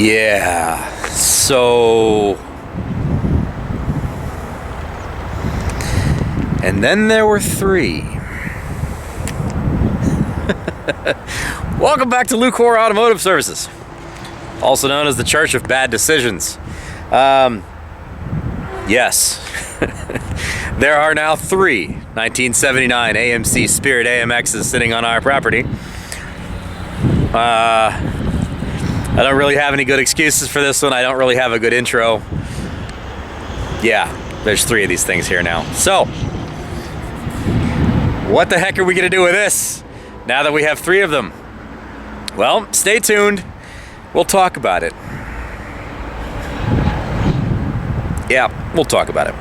Yeah, so... And then there were three. Welcome back to Lucore Automotive Services, also known as the Church of Bad Decisions. Yes, there are now three 1979 AMC Spirit AMXs sitting on our property. I don't really have any good excuses for this one. I don't really have a good intro. Yeah, there's three of these things here now. So, what the heck are we gonna do with this now that we have three of them? Well, stay tuned. We'll talk about it. Yeah, we'll talk about it.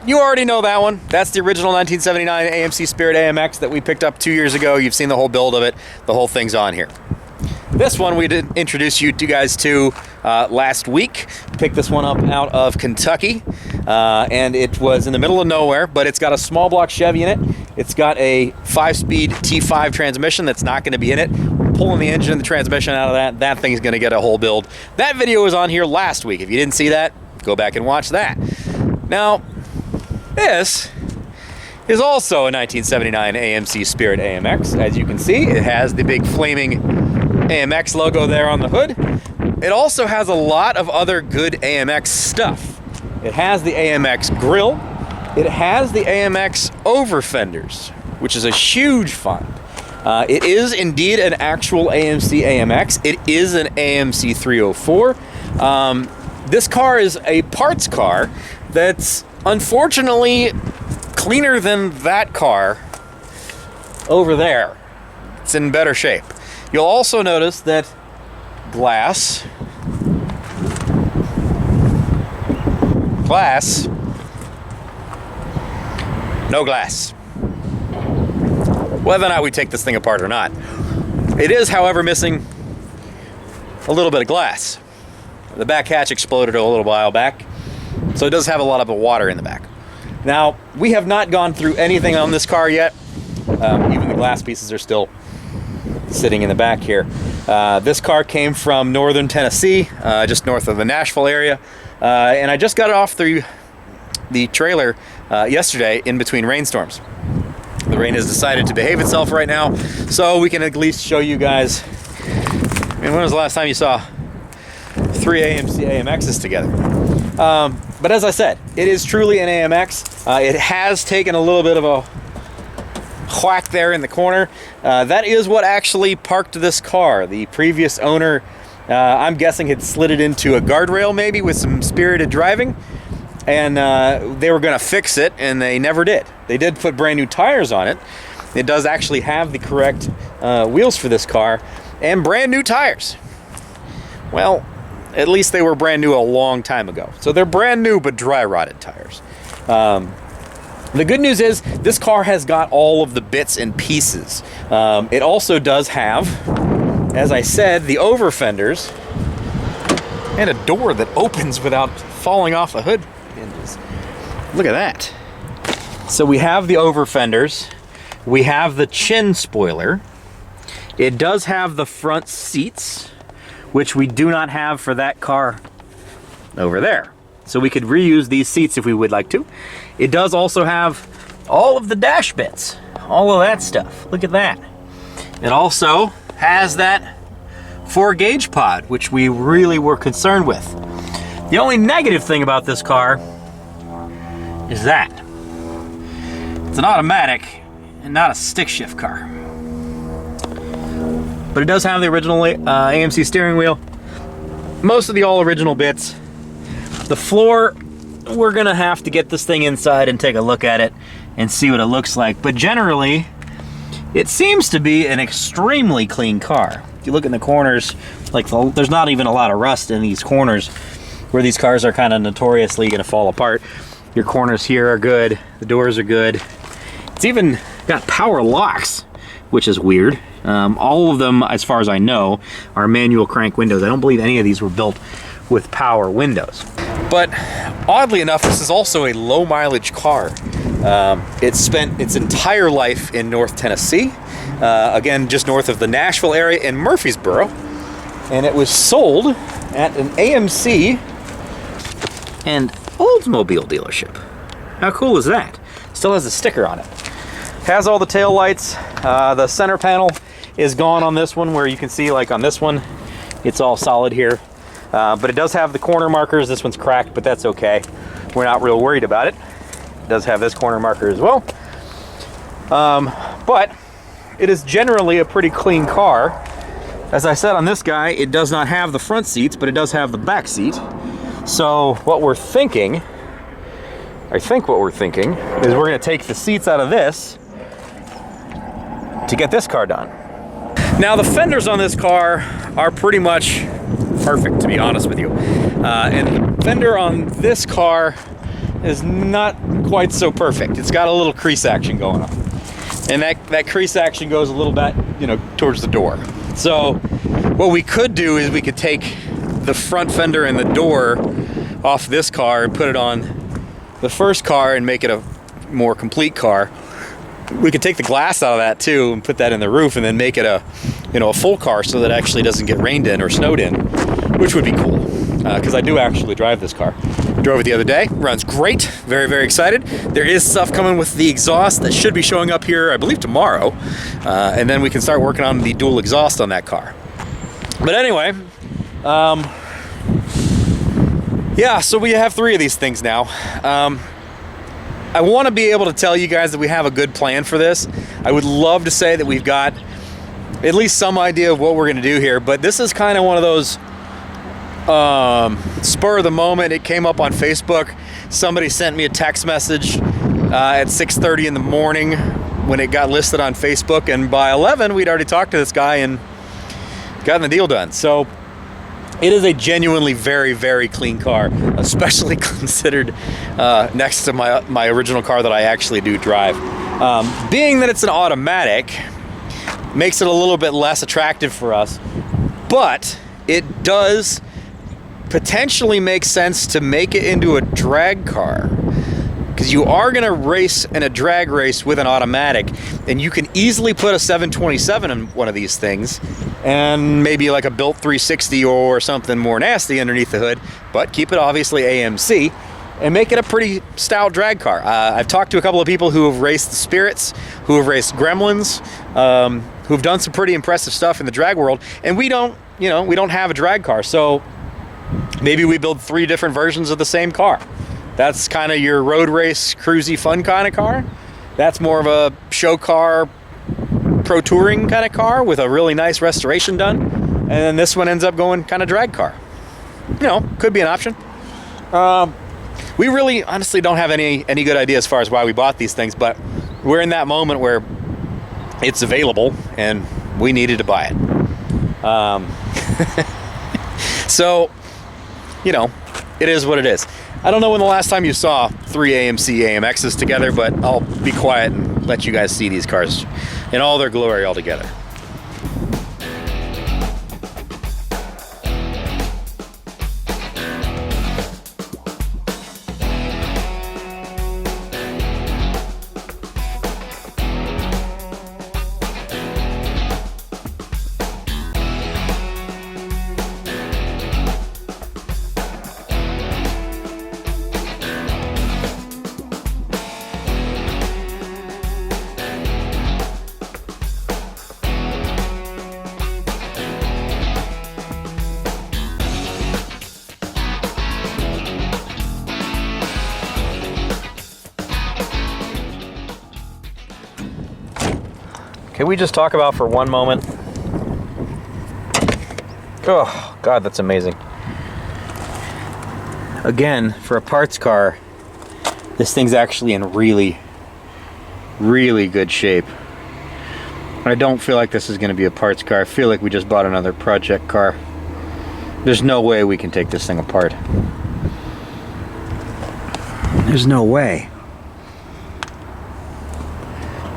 You already know that one. That's the original 1979 AMC Spirit AMX that we picked up 2 years ago. You've seen the whole build of it. The whole thing's on here. This one we did introduce you guys to last week. Picked this one up out of Kentucky, and it was in the middle of nowhere, but it's got a small block Chevy in it. It's got a 5-speed T5 transmission that's not going to be in it. We're pulling the engine and the transmission out of that. That thing's going to get a whole build. That video was on here last week. If you didn't see that, go back and watch that. Now, this is also a 1979 AMC Spirit AMX. As you can see, it has the big flaming AMX logo there on the hood. It also has a lot of other good AMX stuff. It has the AMX grille. It has the AMX over fenders, which is a huge find. It is indeed an actual AMC AMX. It is an AMC 304. This car is a parts car that's unfortunately cleaner than that car over there. It's in better shape. You'll also notice that glass, no glass. Whether or not we take this thing apart or not. It is, however, missing a little bit of glass. The back hatch exploded a little while back, so it does have a lot of water in the back. Now, we have not gone through anything on this car yet. Even the glass pieces are still sitting in the back here. This car came from northern Tennessee, just north of the Nashville area, and I just got it off the trailer yesterday in between rainstorms. The rain has decided to behave itself right now, so we can at least show you guys. I mean, when was the last time you saw three AMC AMXs together? But as I said, it is truly an AMX. It has taken a little bit of a whack there in the corner. That is what actually parked this car. The previous owner, I'm guessing, had slid it into a guardrail maybe with some spirited driving, and they were going to fix it, and they never did. They did put brand new tires on it. It does actually have the correct wheels for this car and brand new tires. Well, at least they were brand new a long time ago. So they're brand new but dry rotted tires. The good news is this car has got all of the bits and pieces. It also does have, as I said, the over fenders and a door that opens without falling off the hood hinges. Look at that. So we have the over fenders. We have the chin spoiler. It does have the front seats, which we do not have for that car over there. So we could reuse these seats if we would like to. It does also have all of the dash bits, all of that stuff. Look at that. It also has that 4-gauge pod, which we really were concerned with. The only negative thing about this car is that it's an automatic and not a stick shift car. But it does have the original AMC steering wheel. Most of the all original bits. The floor, we're gonna have to get this thing inside and take a look at it and see what it looks like. But generally, it seems to be an extremely clean car. If you look in the corners, like there's not even a lot of rust in these corners where these cars are kind of notoriously gonna fall apart. Your corners here are good, the doors are good. It's even got power locks, which is weird. All of them, as far as I know, are manual crank windows. I don't believe any of these were built with power windows. But oddly enough, this is also a low mileage car. It spent its entire life in North Tennessee, again, just north of the Nashville area in Murfreesboro. And it was sold at an AMC and Oldsmobile dealership. How cool is that? Still has a sticker on it. Has all the tail lights. The center panel is gone on this one, where you can see, like on this one, it's all solid here. But it does have the corner markers. This one's cracked, but that's okay. We're not real worried about it. It does have this corner marker as well. But it is generally a pretty clean car. As I said on this guy, it does not have the front seats, but it does have the back seat. So what we're thinking, I think what we're thinking, is we're gonna take the seats out of this to get this car done. Now the fenders on this car are pretty much perfect, to be honest with you. And the fender on this car is not quite so perfect. It's got a little crease action going on. And that crease action goes a little bit, you know, towards the door. So what we could do is we could take the front fender and the door off this car and put it on the first car and make it a more complete car. We could take the glass out of that too and put that in the roof and then make it a, you know, a full car so that it actually doesn't get rained in or snowed in, which would be cool. Because I do actually drive this car. I drove it the other day, runs great, very, very excited. There is stuff coming with the exhaust that should be showing up here, I believe tomorrow. And then we can start working on the dual exhaust on that car. But anyway, yeah, so we have 3 of these things now. I want to be able to tell you guys that we have a good plan for this. I would love to say that we've got at least some idea of what we're going to do here, but this is kind of one of those spur of the moment. It came up on Facebook. Somebody sent me a text message at 6:30 in the morning when it got listed on Facebook, and by 11 we'd already talked to this guy and gotten the deal done. So it is a genuinely very, very clean car, especially considered next to my original car that I actually do drive. Being that it's an automatic makes it a little bit less attractive for us, but it does potentially make sense to make it into a drag car, because you are going to race in a drag race with an automatic, and you can easily put a 727 in one of these things and maybe like a built 360 or something more nasty underneath the hood, but keep it obviously AMC and make it a pretty stout drag car. I've talked to a couple of people who have raced the Spirits, who have raced Gremlins, who've done some pretty impressive stuff in the drag world, and we don't have a drag car, so maybe we build 3 different versions of the same car. That's kind of your road race, cruisy, fun kind of car. That's more of a show car, pro touring kind of car with a really nice restoration done. And then this one ends up going kind of drag car. You know, could be an option. We really honestly don't have any good idea as far as why we bought these things, but we're in that moment where it's available and we needed to buy it. So, you know, it is what it is. I don't know when the last time you saw 3 AMC AMXs together, but I'll be quiet and let you guys see these cars in all their glory all together. Can we just talk about for one moment? Oh, God, that's amazing. Again, for a parts car, this thing's actually in really, really good shape. I don't feel like this is going to be a parts car. I feel like we just bought another project car. There's no way we can take this thing apart. There's no way.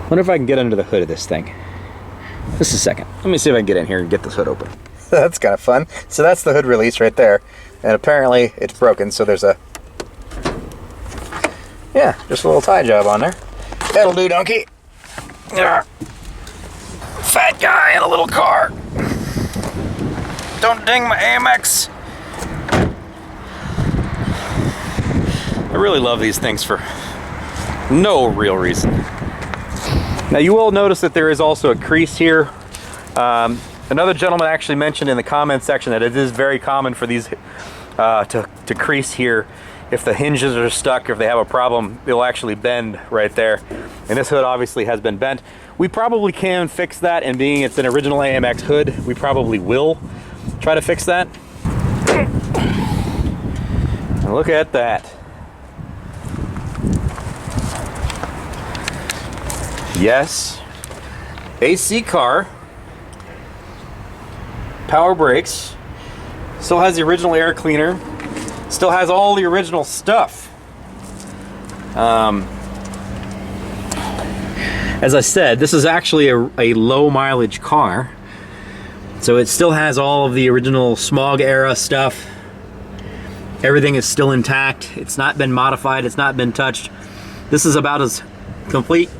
Wonder if I can get under the hood of this thing. Just a second. Let me see if I can get in here and get this hood open. That's kind of fun. So that's the hood release right there. And apparently it's broken, so there's a Yeah, just a little tie job on there. That'll do, donkey. Yeah. Fat guy in a little car. Don't ding my AMX. I really love these things for no real reason. Now you will notice that there is also a crease here. Another gentleman actually mentioned in the comment section that it is very common for these to crease here. If the hinges are stuck, if they have a problem, it'll actually bend right there. And this hood obviously has been bent. We probably can fix that, and being it's an original AMX hood, we probably will try to fix that. And look at that. Yes, AC car, power brakes, still has the original air cleaner, still has all the original stuff. As I said, this is actually a low mileage car, so it still has all of the original smog era stuff. Everything is still intact. It's not been modified, it's not been touched. This is about as complete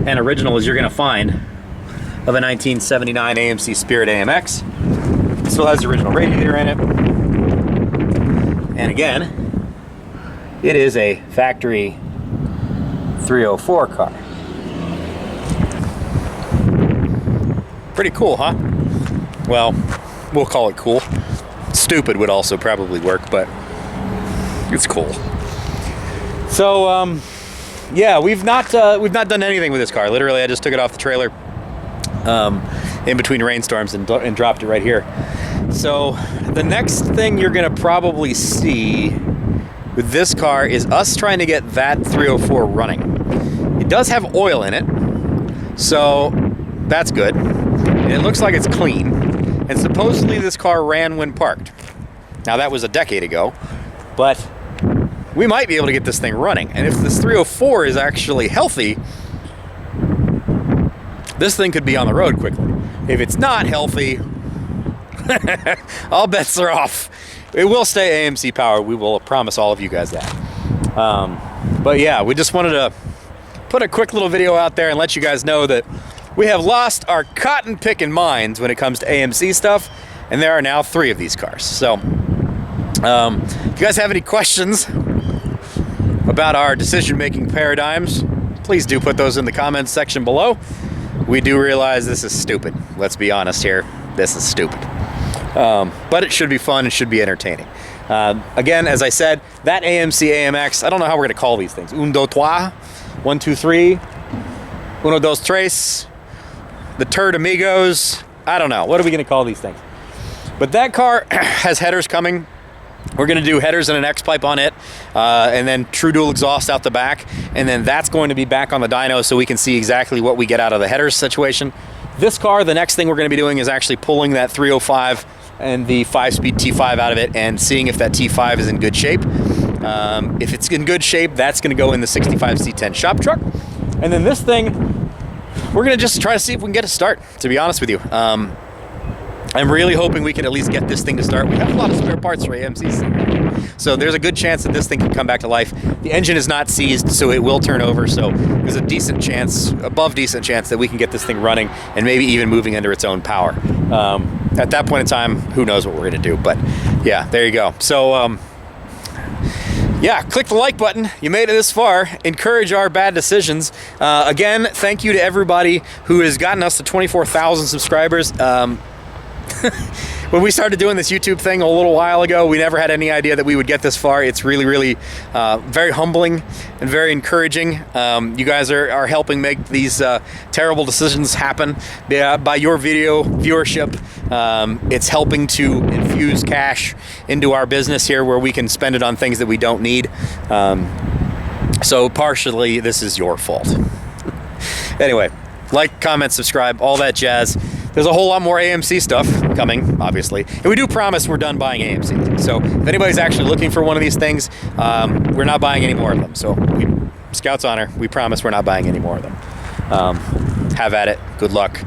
and original as you're gonna find of a 1979 AMC Spirit AMX. It still has the original radiator in it. And again, it is a factory 304 car. Pretty cool, huh? Well, we'll call it cool. Stupid would also probably work, but it's cool. So, yeah, we've not done anything with this car. Literally, I just took it off the trailer in between rainstorms and dropped it right here. So the next thing you're gonna probably see with this car is us trying to get that 304 running. It does have oil in it, so that's good. And it looks like it's clean. And supposedly this car ran when parked. Now that was a decade ago, but we might be able to get this thing running. And if this 304 is actually healthy, this thing could be on the road quickly. If it's not healthy, all bets are off. It will stay AMC powered. We will promise all of you guys that. But yeah, we just wanted to put a quick little video out there and let you guys know that we have lost our cotton picking minds when it comes to AMC stuff, and there are now 3 of these cars. So if you guys have any questions about our decision-making paradigms, please do put those in the comments section below. We do realize this is stupid. Let's be honest here. This is stupid. But it should be fun. It should be entertaining. Again, as I said, that AMC AMX, I don't know how we're going to call these things. Un, deux, trois. 1, 2, 3. Uno, dos, tres. The Turd Amigos. I don't know. What are we going to call these things? But that car has headers coming. We're going to do headers and an X-pipe on it, and then true dual exhaust out the back, and then that's going to be back on the dyno so we can see exactly what we get out of the headers situation. This car, the next thing we're going to be doing is actually pulling that 305 and the 5-speed T5 out of it and seeing if that T5 is in good shape. If it's in good shape, that's going to go in the 65 C10 shop truck. And then this thing, we're going to just try to see if we can get a start, to be honest with you. I'm really hoping we can at least get this thing to start. We have a lot of spare parts for AMCs, so there's a good chance that this thing can come back to life. The engine is not seized, so it will turn over, so there's a decent chance, above decent chance, that we can get this thing running and maybe even moving under its own power. At that point in time, who knows what we're gonna do, but yeah, there you go. So yeah, click the like button. You made it this far. Encourage our bad decisions. Again, thank you to everybody who has gotten us to 24,000 subscribers. When we started doing this YouTube thing a little while ago, we never had any idea that we would get this far. It's really, really very humbling and very encouraging. You guys are helping make these terrible decisions happen by your video viewership. It's helping to infuse cash into our business here where we can spend it on things that we don't need. So partially, this is your fault. Anyway, like, comment, subscribe, all that jazz. There's a whole lot more AMC stuff coming, obviously. And we do promise we're done buying AMC. So if anybody's actually looking for one of these things, we're not buying any more of them. So Scout's honor, we promise we're not buying any more of them. Have at it. Good luck.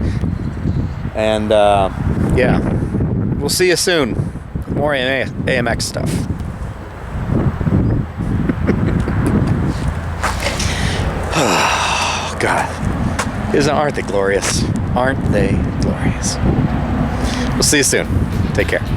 And yeah, we'll see you soon. More AMX stuff. Oh, God. Aren't they glorious? Aren't they glorious? We'll see you soon. Take care.